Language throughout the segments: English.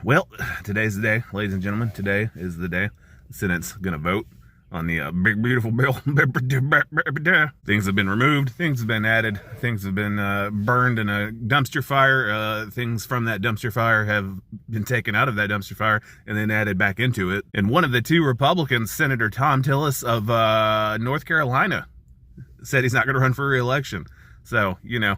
Well, today's the day, ladies and gentlemen. Today is the day the Senate's gonna vote on the big, beautiful bill. Things have been removed, things have been added, things have been burned in a dumpster fire. Things from that dumpster fire have been taken out of that dumpster fire and then added back into it. And one of the two Republicans, Senator Tom Tillis of North Carolina, said he's not gonna run for re-election. So, you know,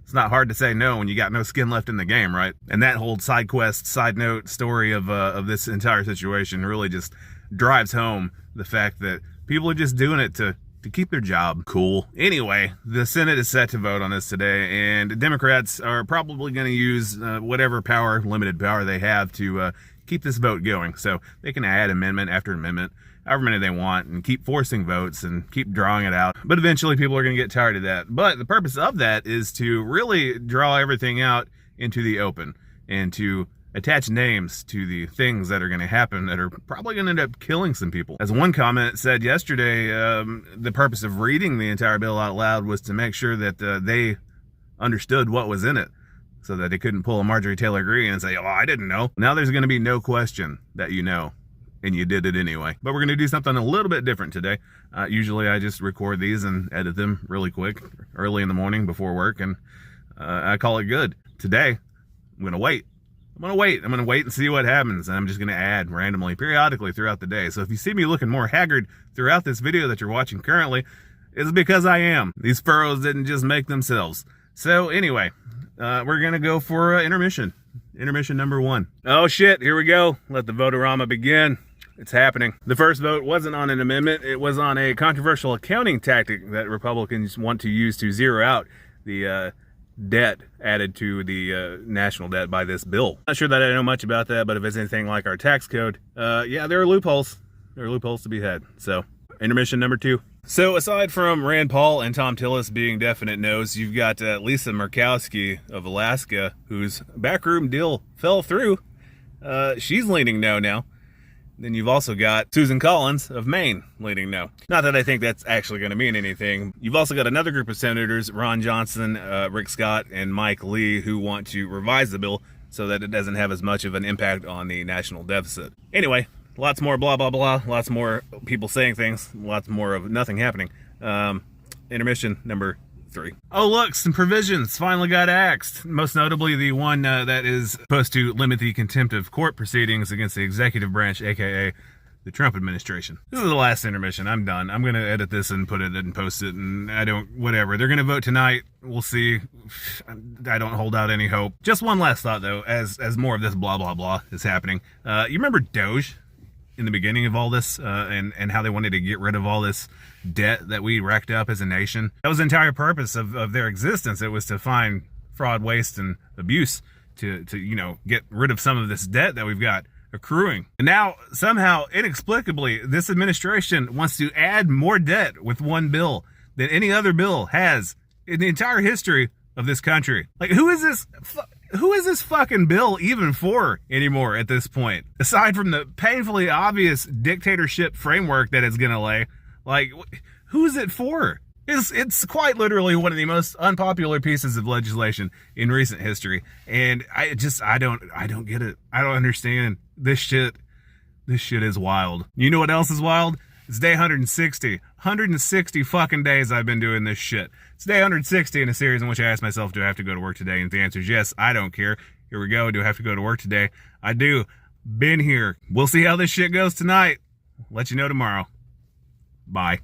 it's not hard to say no when you got no skin left in the game, right? And that whole side quest, side note story of this entire situation really just drives home the fact that people are just doing it to keep their job. Cool. Anyway, the Senate is set to vote on this today, and Democrats are probably going to use whatever power, limited power they have to keep this vote going. So they can add amendment after amendment, however many they want, and keep forcing votes and keep drawing it out. But eventually people are going to get tired of that. But the purpose of that is to really draw everything out into the open and to attach names to the things that are going to happen that are probably going to end up killing some people. As one comment said yesterday, the purpose of reading the entire bill out loud was to make sure that they understood what was in it, so that they couldn't pull a Marjorie Taylor Greene and say, oh, I didn't know. Now there's going to be no question that you know, and you did it anyway. But we're going to do something a little bit different today. Usually I just record these and edit them really quick, early in the morning before work, and I call it good. Today, I'm going to wait. I'm going to wait and see what happens, and I'm just going to add randomly, periodically throughout the day. So if you see me looking more haggard throughout this video that you're watching currently, it's because I am. These furrows didn't just make themselves. So anyway, we're going to go for intermission. Intermission number 1. Oh shit, here we go. Let the votorama begin. It's happening. The first vote wasn't on an amendment. It was on a controversial accounting tactic that Republicans want to use to zero out the debt added to the national debt by this bill. Not sure that I know much about that, but if it's anything like our tax code, yeah, there are loopholes. There are loopholes to be had. So, intermission number 2. So, aside from Rand Paul and Tom Tillis being definite no's, you've got Lisa Murkowski of Alaska, whose backroom deal fell through. She's leaning no now. Then you've also got Susan Collins of Maine leaning no. Not that I think that's actually going to mean anything. You've also got another group of senators, Ron Johnson, Rick Scott, and Mike Lee, who want to revise the bill so that it doesn't have as much of an impact on the national deficit. Anyway, lots more blah, blah, blah. Lots more people saying things. Lots more of nothing happening. Intermission number 3. Oh look, some provisions finally got axed. Most notably the one that is supposed to limit the contempt of court proceedings against the executive branch, aka the Trump administration. This is the last intermission. I'm done. I'm gonna edit this and put it and post it, and whatever. They're gonna vote tonight. We'll see. I don't hold out any hope. Just one last thought though, as more of this blah blah blah is happening. You remember Doge in the beginning of all this, and how they wanted to get rid of all this debt that we racked up as a nation? That was the entire purpose of their existence. It was to find fraud, waste, and abuse to you know, get rid of some of this debt that we've got accruing. And now, somehow, inexplicably, this administration wants to add more debt with one bill than any other bill has in the entire history of this country. Like, who is this fucking bill even for anymore at this point? Aside from the painfully obvious dictatorship framework that it's gonna lay, like, who is it for? It's quite literally one of the most unpopular pieces of legislation in recent history, and I don't get it. I don't understand this shit. This shit is wild. You know what else is wild? It's day 160. 160 fucking days I've been doing this shit. It's day 160 in a series in which I asked myself, do I have to go to work today? And the answer is yes, I don't care. Here we go. Do I have to go to work today? I do. Been here. We'll see how this shit goes tonight. Let you know tomorrow. Bye.